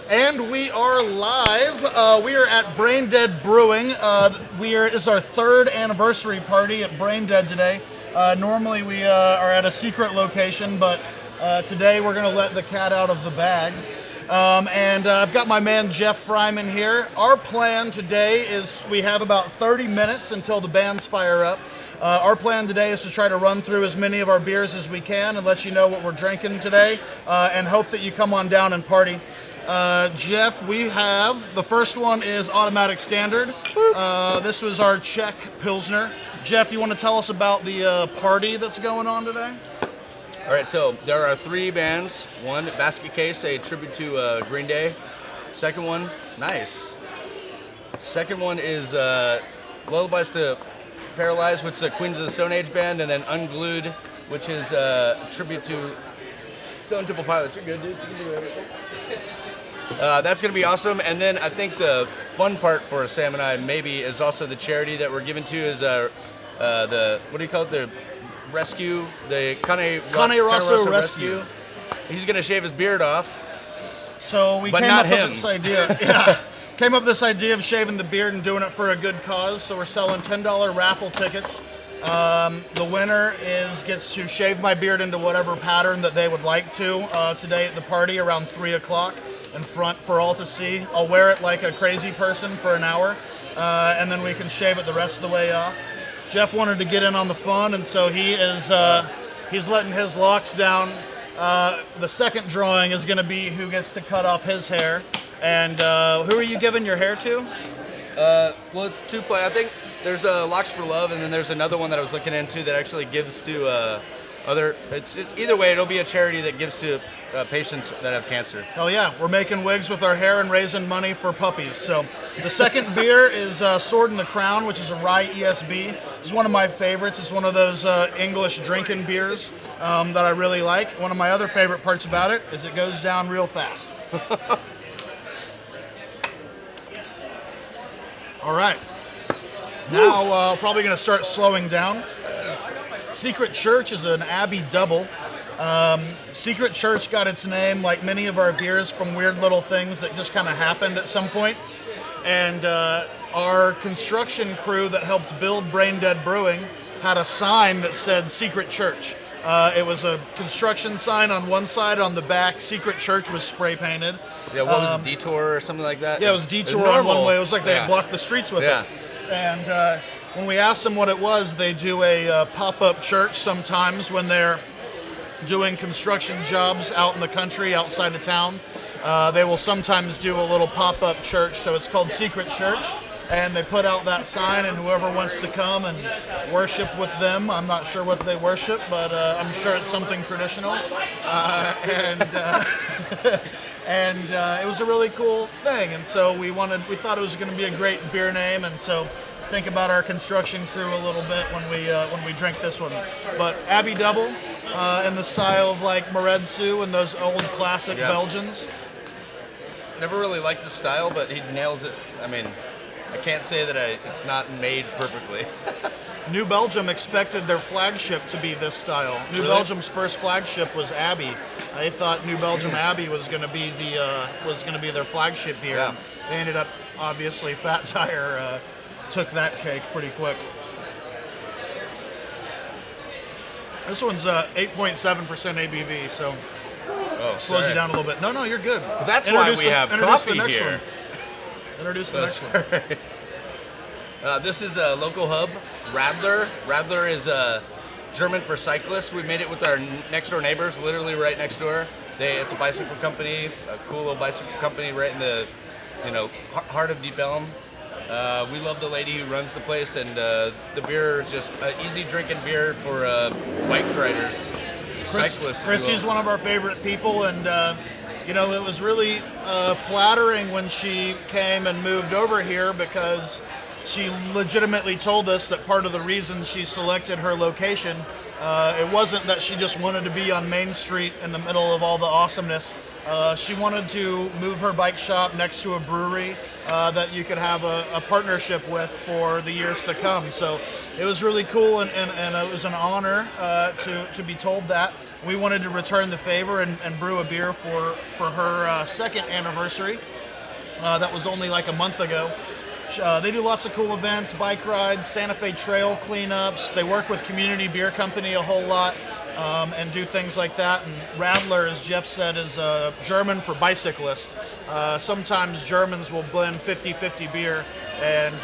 And we are live. We are at BrainDead Brewing. This is our third anniversary party at BrainDead today. Normally we are at a secret location, but today we're going to let the cat out of the bag. I've got my man Jeff Fryman here. Our plan today is we have about 30 minutes until the bands fire up. Our plan today is to try to run through as many of our beers as we can and let you know what we're drinking today, and hope that you come on down and party. Jeff, we have, the first one is Automatic Standard. This was our Czech Pilsner. Jeff, you want to tell us about the party that's going on today? All right, so there are three bands. One, Basket Case, a tribute to Green Day. Second one, nice. Second one is Lullabies to Paralyze, which is a Queens of the Stone Age band. And then Unglued, which is a tribute to Stone Temple Pilots. You're good, dude. You can do everything. That's going to be awesome. And then I think the fun part for Sam and I maybe is also the charity that we're giving to is the, what do you call it, the rescue, the Cane Rosso rescue. He's going to shave his beard off. So we came up with this idea. Came up with this idea of shaving the beard and doing it for a good cause. So we're selling $10 raffle tickets. The winner gets to shave my beard into whatever pattern that they would like to today at the party around 3 o'clock in front for all to see. I'll wear it like a crazy person for an hour, and then we can shave it the rest of the way off. Jeff wanted to get in on the fun, and so he's letting his locks down. The second drawing is going to be who gets to cut off his hair. And who are you giving your hair to? Well, it's two play. I think there's Locks for Love, and then there's another one that I was looking into that actually gives to other. It's either way, it'll be a charity that gives to patients that have cancer. Oh yeah, we're making wigs with our hair and raising money for puppies. So the second beer is Sword in the Crown, which is a rye ESB. It's one of my favorites. It's one of those English drinking beers that I really like. One of my other favorite parts about it is it goes down real fast. All right. Now, probably going to start slowing down. Secret Church is an Abbey double. Secret Church got its name, like many of our beers, from weird little things that just kind of happened at some point. And our construction crew that helped build BrainDead Brewing had a sign that said Secret Church. It was a construction sign on one side. On the back, Secret Church was spray painted. Yeah, what was it, Detour or something like that? Yeah, it was Detour on one way. It was like they had blocked the streets with it. And when we asked them what it was, they do a pop-up church sometimes when they're doing construction jobs out in the country, outside of town. They will sometimes do a little pop-up church, so it's called Secret Church. And they put out that sign, and whoever wants to come and worship with them, I'm not sure what they worship, but I'm sure it's something traditional. And it was a really cool thing, and so we thought it was going to be a great beer name, and so think about our construction crew a little bit when we drink this one. But Abbey Double, in the style of like Moretsu and those old classic Belgians. Never really liked the style, but he nails it. I mean, I can't say that it's not made perfectly. New Belgium expected their flagship to be this style. New Belgium's first flagship was Abbey. They thought New Belgium Abbey was going to be their flagship beer. Yeah. They ended up, obviously, Fat Tire took that cake pretty quick. This one's 8.7% ABV, so slows you down a little bit. No, you're good. Well, that's why we have coffee here. Introduce the next one. This is a local hub, Radler. Radler is German for cyclists. We made it with our next door neighbors, literally right next door. It's a bicycle company, a cool little bicycle company right in the heart of Deep Ellum. We love the lady who runs the place, and the beer is just an easy drinking beer for bike riders, cyclists. Chrissy's one of our favorite people, and it was really flattering when she came and moved over here, because she legitimately told us that part of the reason she selected her location It wasn't that she just wanted to be on Main Street in the middle of all the awesomeness. She wanted to move her bike shop next to a brewery that you could have a partnership with for the years to come. So it was really cool, and it was an honor to be told that. We wanted to return the favor and brew a beer for her second anniversary. That was only like a month ago. They do lots of cool events, bike rides, Santa Fe Trail cleanups. They work with Community Beer Company a whole lot and do things like that. And Radler, as Jeff said, is German for bicyclist. Sometimes Germans will blend 50-50 beer and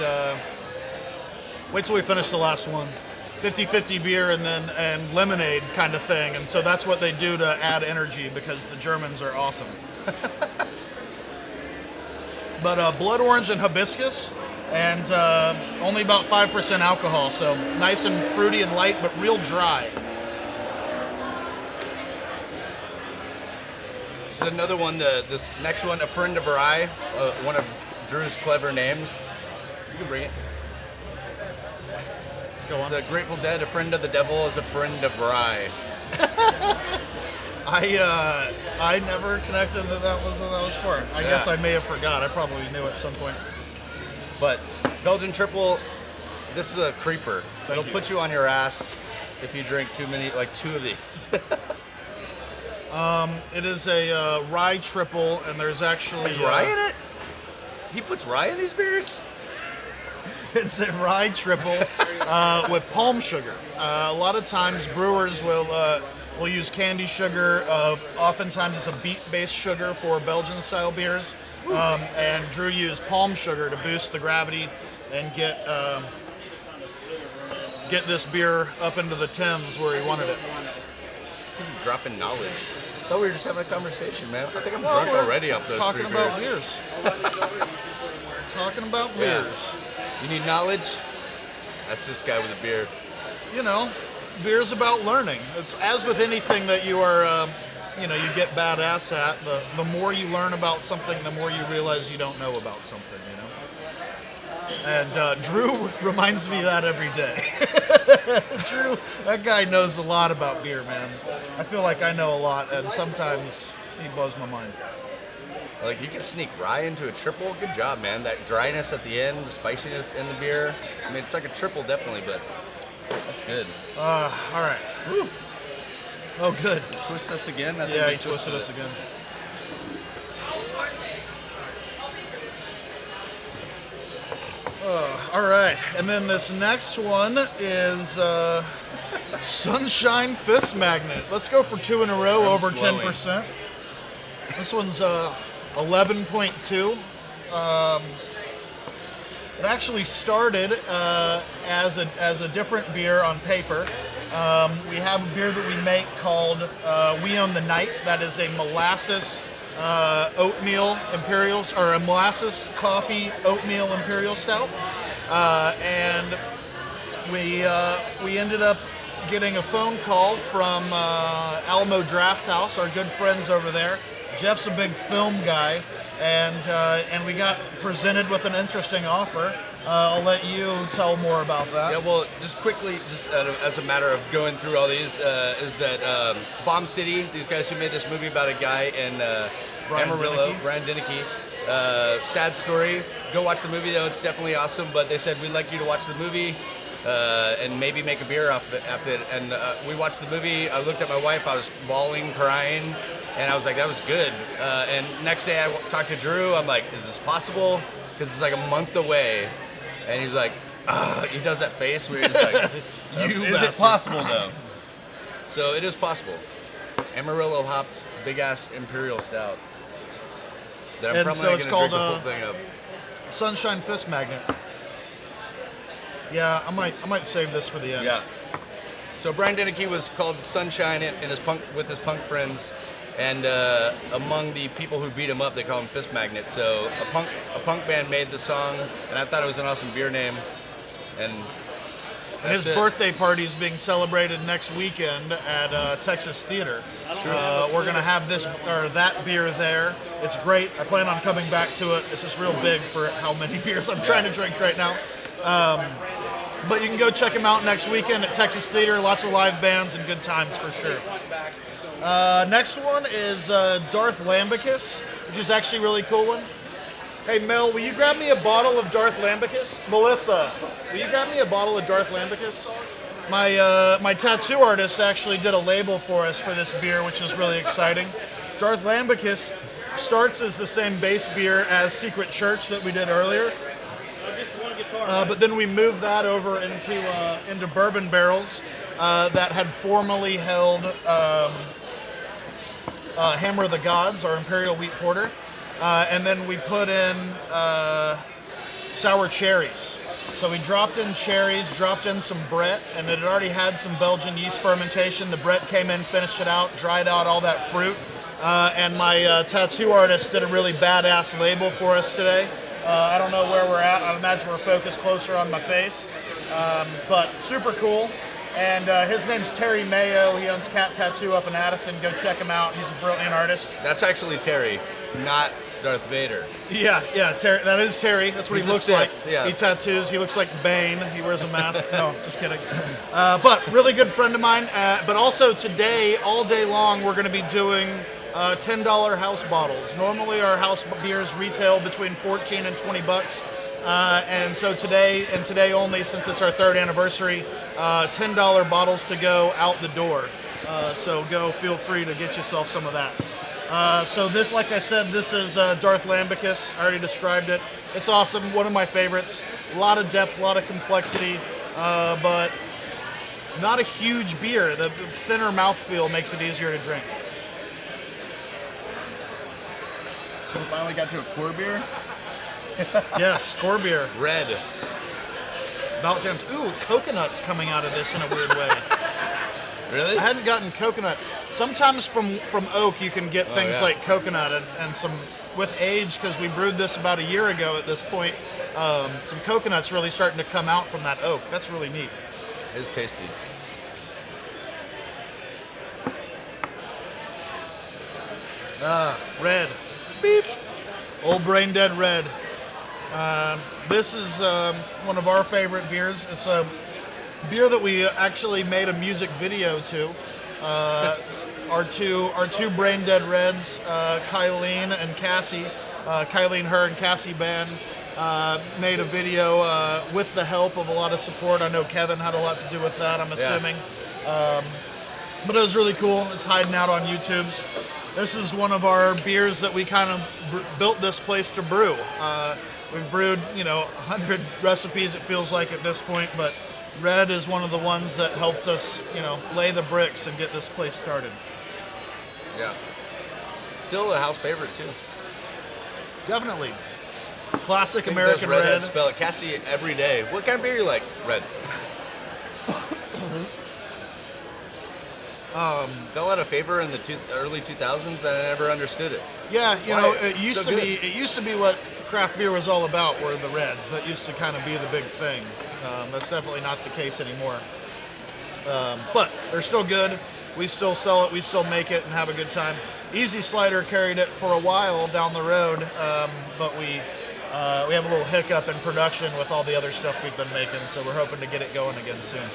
wait till we finish the last one. 50-50 beer and lemonade kind of thing. And so that's what they do to add energy because the Germans are awesome. But blood orange and hibiscus, and only about 5% alcohol, so nice and fruity and light, but real dry. This is another one. This next one, a friend of Rye, one of Drew's clever names. You can bring it. Go on. The Grateful Dead, a friend of the devil, is a friend of Rye. I never connected that was what that was for. I guess I may have forgot. I probably knew at some point. But Belgian triple, this is a creeper. It'll put you on your ass if you drink too many, like 2 of these. It is a rye triple, and there's actually Is rye in it? He puts rye in these beers? It's a rye triple with palm sugar. A lot of times brewers will use candy sugar. Oftentimes it's a beet-based sugar for Belgian-style beers. And Drew used palm sugar to boost the gravity and get this beer up into the Thames where he wanted it. You're just dropping knowledge. I thought we were just having a conversation, man. I think I'm Well, drunk we're already off those talking 3 about beers. beers. Talking about beers. You need knowledge? That's this guy with a beard. You know, beer's about learning. It's as with anything that you are, you get badass at. The more you learn about something, the more you realize you don't know about something. And Drew reminds me of that every day. Drew, that guy knows a lot about beer, man. I feel like I know a lot, and sometimes he blows my mind. Like, you can sneak rye into a triple. Good job, man. That dryness at the end, the spiciness in the beer. I mean, it's like a triple, definitely, but that's good. All right. Whew. Oh, good. Twist us again? I think Yeah, we he twisted us again. All right, and then this next one is Sunshine Fist Magnet. Let's go for 2 in a row, over slowing. 10%. This one's 11.2. It actually started as a different beer on paper. We have a beer that we make called We Own the Night. That is a molasses oatmeal imperial, or a molasses coffee oatmeal imperial stout. And we ended up getting a phone call from Alamo Draft House, our good friends over there. Jeff's a big film guy, and we got presented with an interesting offer. I'll let you tell more about that. Yeah, well, just quickly, just as a matter of going through all these, is that Bomb City, these guys who made this movie about a guy in Amarillo, Brian Deneke. Sad story. Go watch the movie, though. It's definitely awesome, but they said, we'd like you to watch the movie and maybe make a beer off it after it. And we watched the movie. I looked at my wife. I was bawling, crying, and I was like, that was good. And next day I talked to Drew. I'm like, is this possible? Because it's like a month away. And he's like, he does that face where he's like, is it possible, though? So it is possible. Amarillo hopped, big-ass Imperial Stout. That I'm And probably so not it's going to drink the called, whole thing up. Sunshine Fist Magnet. Yeah, I might save this for the end. Yeah. So Brian Deneke was called Sunshine in his with his punk friends, and among the people who beat him up, they call him Fist Magnet. So a punk band made the song, and I thought it was an awesome beer name. And his birthday party is being celebrated next weekend at Texas Theater. We're gonna have that beer there. It's great. I plan on coming back to it. It's just real big for how many beers I'm trying to drink right now. But you can go check him out next weekend at Texas Theater. Lots of live bands and good times for sure. Next one is Darth Lambicus, which is actually a really cool one. Hey Mel, will you grab me a bottle of Darth Lambicus? Melissa, will you grab me a bottle of Darth Lambicus? My tattoo artist actually did a label for us for this beer, which is really exciting. Darth Lambicus starts as the same base beer as Secret Church that we did earlier. But then we moved that over into bourbon barrels that had formerly held Hammer of the Gods, our Imperial Wheat Porter. And then we put in sour cherries. So we dropped in cherries, dropped in some Brett, and it had already had some Belgian yeast fermentation. The Brett came in, finished it out, dried out all that fruit. And my tattoo artist did a really badass label for us today. I don't know where we're at. I imagine we're focused closer on my face. But super cool. And his name's Terry Mayo. He owns Cat Tattoo up in Addison. Go check him out. He's a brilliant artist. That's actually Terry, not Darth Vader. Yeah, Terry. That is Terry. That's what he looks like. Yeah. He tattoos. He looks like Bane. He wears a mask. No, just kidding. But really good friend of mine. But also today, all day long, we're going to be doing $10 house bottles. Normally, our house beers retail between $14 and $20. And so today, and today only, since it's our 3rd anniversary, $10 bottles to go out the door. So go, feel free to get yourself some of that. So this, like I said, this is Darth Lambicus. I already described it. It's awesome. One of my favorites. A lot of depth, a lot of complexity, but not a huge beer. The thinner mouthfeel makes it easier to drink. So we finally got to a core beer? Yes, core beer. Red. About time. Ooh, coconut's coming out of this in a weird way. Really? I hadn't gotten coconut. Sometimes from oak you can get things like coconut and some, with age, because we brewed this about a year ago at this point, some coconut's really starting to come out from that oak. That's really neat. It's tasty. Red. Beep. Old BrainDead Red. This is one of our favorite beers. It's a beer that we actually made a music video to. Our two BrainDead Reds, Kylene and Cassie, Kylene, her, and Cassie Band, made a video with the help of a lot of support. I know Kevin had a lot to do with that, I'm assuming. But it was really cool. It's hiding out on YouTube's. This is one of our beers that we kind of built this place to brew. We've brewed, 100 recipes, it feels like, at this point, but Red is one of the ones that helped us, lay the bricks and get this place started. Yeah. Still a house favorite, too. Definitely. Classic I think American those redheads red. spell it. Cassie, every day. What kind of beer you like? Red. Fell out of favor in the early 2000s, and I never understood it. Yeah, Why? it used to be. It used to be what craft beer was all about. Were the reds. That used to kind of be the big thing. That's definitely not the case anymore. But they're still good. We still sell it. We still make it and have a good time. Easy Slider carried it for a while down the road, but we have a little hiccup in production with all the other stuff we've been making. So we're hoping to get it going again soon.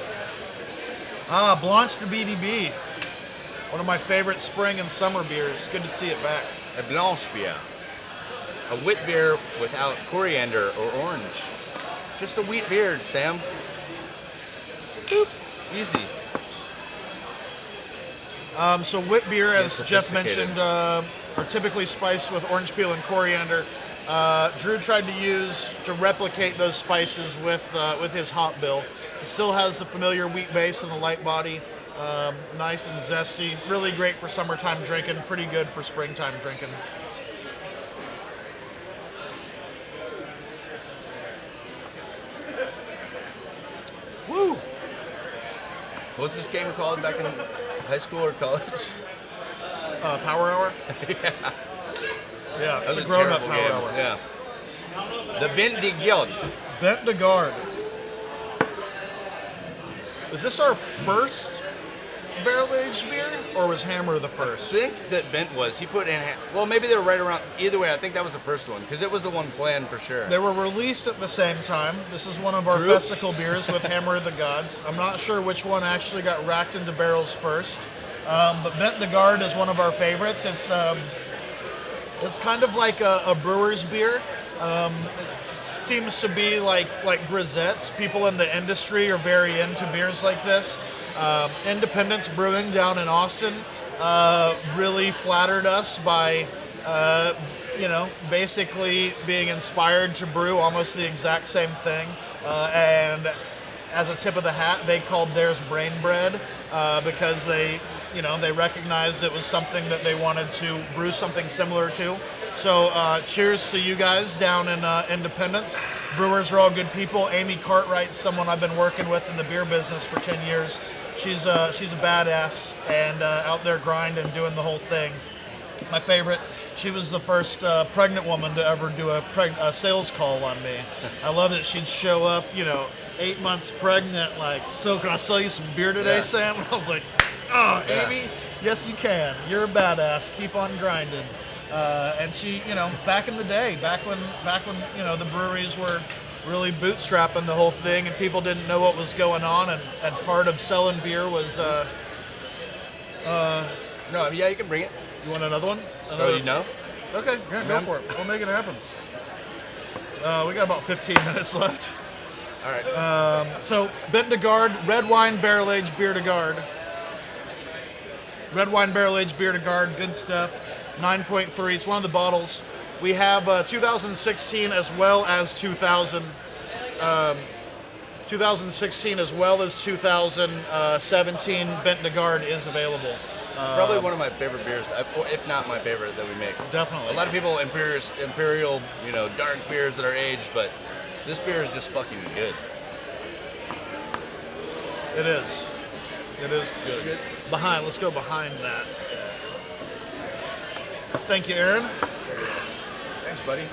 Blanche de BDB. One of my favorite spring and summer beers. Good to see it back. A blanche beer. A wheat beer without coriander or orange. Just a wheat beer, Sam. Boop. Easy. So wit beer, as Jeff Sophisticated. mentioned, are typically spiced with orange peel and coriander. Drew tried to replicate those spices with his hop bill. It still has the familiar wheat base and the light body. Nice and zesty. Really great for summertime drinking. Pretty good for springtime drinking. Woo! What was this game called back in high school or college? Power Hour? Yeah. Yeah, That it's was a grown-up terrible Power game. Hour. Yeah. The Vin de Guild. Bent de Garde. Is this our first barrel-aged beer, or was Hammer the I first? think that Bent was. He put in. Well, maybe they were right around. Either way, I think that was the first one because it was the one planned for sure. They were released at the same time. This is one of our True. festival beers with Hammer of the Gods. I'm not sure which one actually got racked into barrels first, but Bent de Garde is one of our favorites. It's kind of like a brewer's beer. It seems to be like grisettes. People in the industry are very into beers like this. Independence Brewing down in Austin really flattered us by, basically being inspired to brew almost the exact same thing. And as a tip of the hat, they called theirs BrainDead because they recognized it was something that they wanted to brew something similar to. So cheers to you guys down in Independence. Brewers are all good people. Amy Cartwright's someone I've been working with in the beer business for 10 years. She's a badass and out there grinding, doing the whole thing. My favorite, she was the first pregnant woman to ever do a sales call on me. I love that she'd show up, 8 months pregnant, like, so can I sell you some beer today, Yeah. Sam? And I was like, oh, Yeah. Amy, yes you can. You're a badass. Keep on grinding. And she, back in the day, back when the breweries were really bootstrapping the whole thing and people didn't know what was going on, and part of selling beer was, No, yeah, you can bring it. you want another one? Oh, you know? Okay, yeah, go Yeah. for it. We'll make it happen. We got about 15 minutes left. All right. So, Bent de Garde, red wine barrel-aged beer de Garde. Red wine barrel-aged beer de Garde, good stuff. 9.3, it's one of the bottles. We have 2016 as well as 2016 as well as 2017 Bent de Garde is available. Probably one of my favorite beers, if not my favorite that we make. Definitely. A lot of people imperial, dark beers that are aged, but this beer is just fucking good. It is. It is good. Let's go behind that. Thank you, Aaron. Thanks, buddy.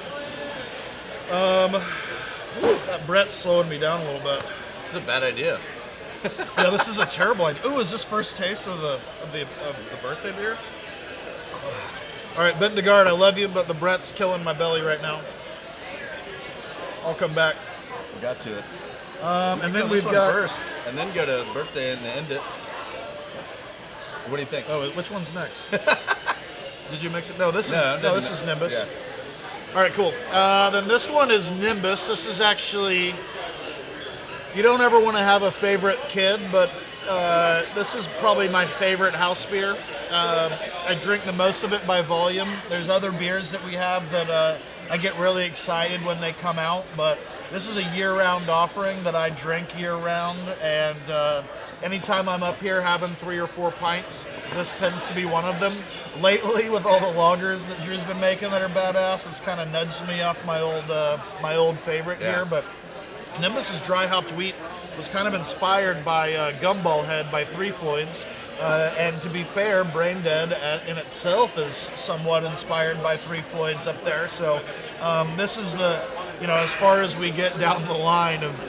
That Brett's slowing me down a little bit. This is a bad idea. Yeah, this is a terrible idea. Ooh, is this first taste of the birthday beer? All right, Bent de Garde, I love you, but the Brett's killing my belly right now. I'll come back. We got to it. And then Go we've this one got. first, and then go to birthday and end it. What do you think? Oh, which one's next? Did you mix it? No, this is No, this is Nimbus. Yeah. All right, cool. Then this one is Nimbus. This is actually. You don't ever want to have a favorite kid, but this is probably my favorite house beer. I drink the most of it by volume. There's other beers that we have that I get really excited when they come out, but this is a year-round offering that I drink year-round, and anytime I'm up here having 3 or 4 pints, this tends to be one of them. Lately, with all the lagers that Drew's been making that are badass, it's kind of nudged me off my old favorite Yeah. here, but Nimbus's dry hopped wheat was kind of inspired by Gumball Head by Three Floyds, and to be fair, BrainDead in itself is somewhat inspired by Three Floyds up there. So this is the, as far as we get down the line of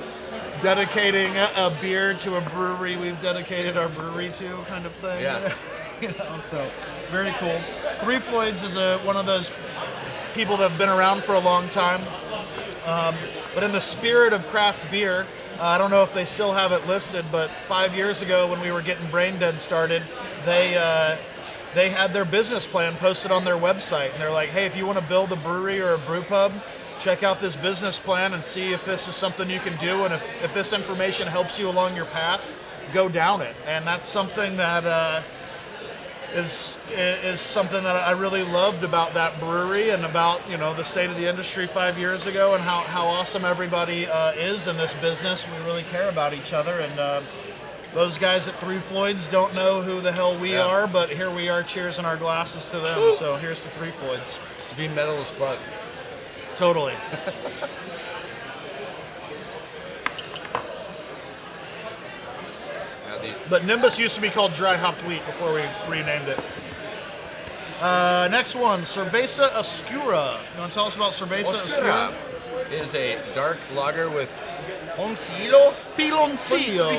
dedicating a beer to a brewery we've dedicated our brewery to, kind of thing. Yeah. So very cool. Three Floyds is one of those people that have been around for a long time. But in the spirit of craft beer, I don't know if they still have it listed, but 5 years ago when we were getting BrainDead started, they had their business plan posted on their website. And they're like, hey, if you want to build a brewery or a brew pub, check out this business plan and see if this is something you can do. And if this information helps you along your path, go down it. And that's something that is something that I really loved about that brewery and about the state of the industry 5 years ago and how awesome everybody is in this business. We really care about each other, and those guys at Three Floyds don't know who the hell we are, but here we are cheersing our glasses to them. So here's to Three Floyds. To be metal as fuck. Totally. But Nimbus used to be called Dry Hopped Wheat before we renamed it. Next one, Cerveza Oscura. You want to tell us about Cerveza Oscura? Oscura is a dark lager with Piloncillo? Piloncillo.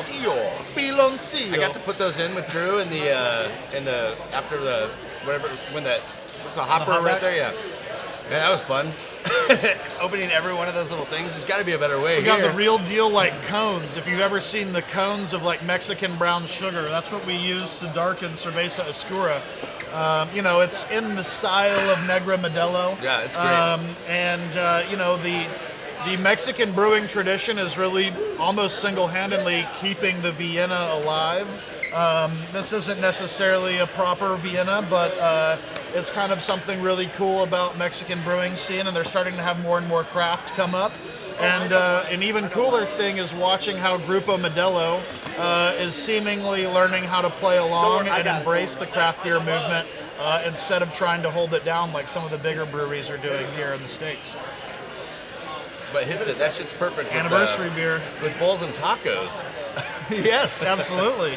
Piloncillo. I got to put those in with Drew in the after the whatever when the what's the hopper right hopback? there? Yeah, that was fun. Opening every one of those little things. There's got to be a better way. We got here. the real deal like cones. If you've ever seen the cones of like Mexican brown sugar, that's what we use to darken Cerveza Oscura. It's in the style of Negra Modelo. Yeah, it's great. The Mexican brewing tradition is really almost single-handedly keeping the Vienna alive. This isn't necessarily a proper Vienna, but it's kind of something really cool about Mexican brewing scene, and they're starting to have more and more craft come up. And an even cooler thing is watching how Grupo Modelo is seemingly learning how to play along and embrace the craft beer movement instead of trying to hold it down like some of the bigger breweries are doing here in the States. But hits it. That shit's perfect. Anniversary beer. With bowls and tacos. Yes, absolutely.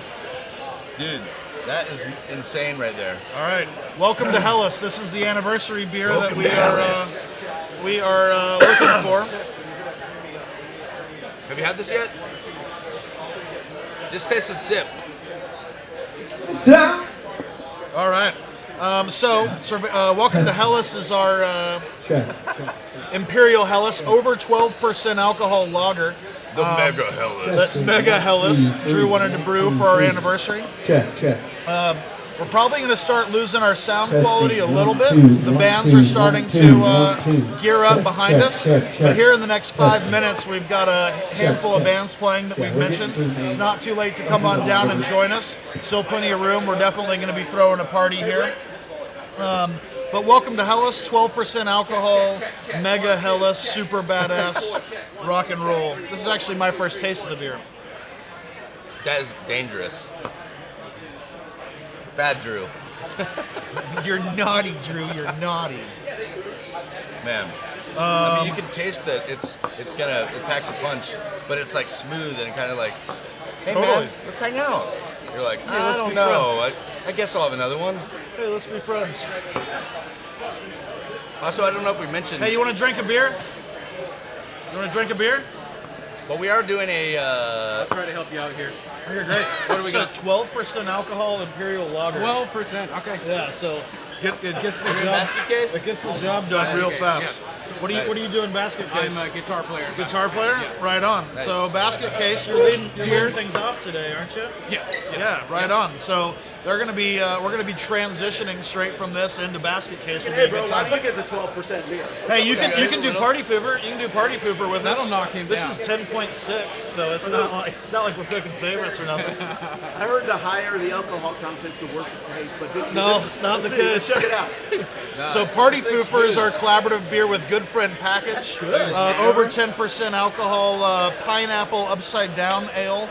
Dude, that is insane right there. All right, welcome to Hellas. This is the anniversary beer Welcome that to Hellas. we are looking for. Have you had this yet? Just taste a sip. All right. Welcome to Hellas is our Imperial Hellas, over 12% alcohol lager. The Mega Hellas. That's Mega Hellas. Drew wanted to brew for our anniversary. Check. We're probably going to start losing our sound quality a little bit. The bands are starting to gear up behind us. But here in the next 5 minutes, we've got a handful of bands playing that we've mentioned. It's not too late to come on down and join us. Still plenty of room. We're definitely going to be throwing a party here. But welcome to Hellas, 12% alcohol, Mega Hellas, super badass, rock and roll. This is actually my first taste of the beer. That is dangerous. Bad Drew. You're naughty, Drew, you're naughty. Man. I mean, you can taste that it packs a punch, but it's like smooth and kind of like, hey Totally. man, let's hang out. You're like, Hey, let's I be don't know. I guess I'll have another one. Hey, let's be friends. Also, I don't know if we mentioned, Hey, you want to drink a beer? You want to drink a beer? but we are doing a, I'll try to help you out here. You're great. What do we It's a got? 12% alcohol Imperial Lager. 12%. Okay. Yeah, so it gets the job. basket case? It gets the job done Basket real case, fast. yes. What are you doing, basket case? I'm a guitar player. Guitar player? Yeah. Right on. Nice. So basket case, you're leading Cheers. things off today, aren't you? Yes. Yeah, right on. So we're gonna be transitioning straight from this into basket case. It'll be a good time. Look at the 12% beer. Hey, you can do party pooper. You can do party pooper with us. That'll knock him This down. is 10.6, so it's not like we're picking favorites or nothing. I heard the higher the alcohol content's, the worse it tastes. But No, this is, not the let's see, case. Check it out. So Party Pooper is our collaborative beer with Good Friend Package. Over 10% alcohol, pineapple upside down ale.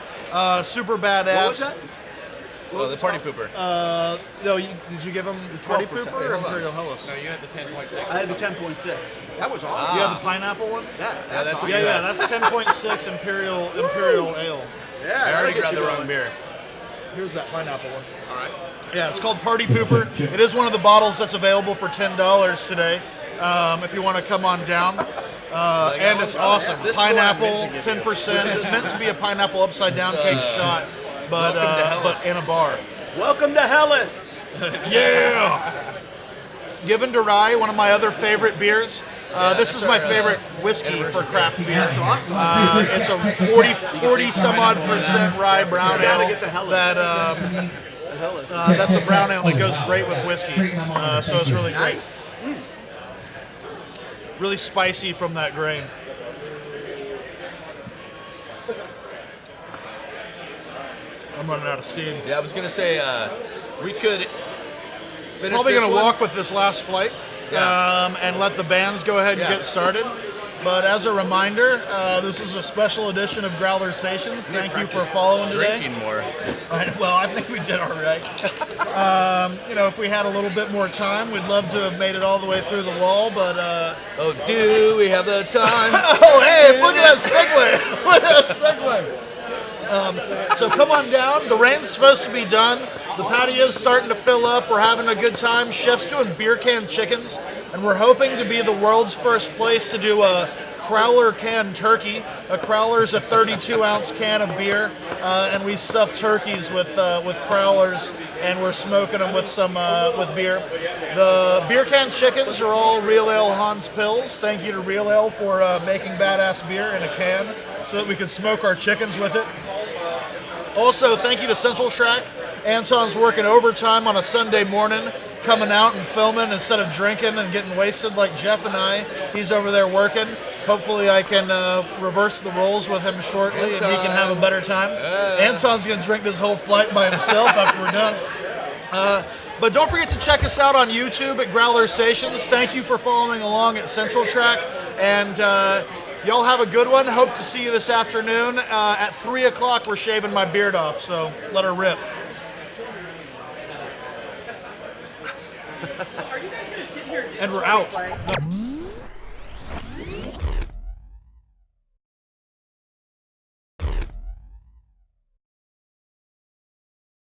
Super badass. What was that? oh, the party pooper. Did you give him the Party 12%. Pooper or Imperial Hellas? No, you had the 10.6. I had the 10.6. That was awesome. You have the pineapple one? That's that's awesome. what Yeah, that's 10.6 Imperial Ale. Yeah, I already get grabbed you the wrong going. beer. Here's that pineapple one. All right. Yeah, it's called Party Pooper. It is one of the bottles that's available for $10 today. If you want to come on down. And it's awesome. This is the one I Pineapple, meant to give you. 10%. It's meant to be a pineapple upside down cake shot, but welcome to Hellas. in a bar. Welcome to Hellas. Yeah. Given to Rye, one of my other favorite beers. This is my favorite whiskey for craft beer. That's awesome. It's a 40 some odd percent rye brown gotta ale. get the Hellas. That's a brown ale that goes great with whiskey. So it's really great. Nice. Really spicy from that grain. I'm running out of steam. Yeah, I was going to say, we could finish Probably this going to one. walk with this last flight and let the bands go ahead and Yeah. get started. But as a reminder, this is a special edition of Growlersations. Thank you for following today. Drinking more. Well, I think we did all right. If we had a little bit more time, we'd love to have made it all the way through the wall. But Oh, do we have the time? oh, hey, look at that segue! Look at that segue. So come on down. The rain's supposed to be done. The patio's starting to fill up. We're having a good time. Chef's doing beer can chickens, and we're hoping to be the world's first place to do a Growler canned turkey. A Growler's a 32-ounce can of beer, and we stuff turkeys with Growlers, and we're smoking them with some with beer. The beer can chickens are all Real Ale Hans Pills. Thank you to Real Ale for making badass beer in a can so that we could smoke our chickens with it. Also, thank you to Central Shack. Anton's working overtime on a Sunday morning, coming out and filming instead of drinking and getting wasted like Jeff and I. He's over there working. Hopefully I can reverse the roles with him shortly and he can have a better time. Anton's going to drink this whole flight by himself after we're done. But don't forget to check us out on YouTube at Growlersations. Thank you for following along at Central Track. And y'all have a good one. Hope to see you this afternoon. At 3 o'clock, we're shaving my beard off, so let her rip. And we're out.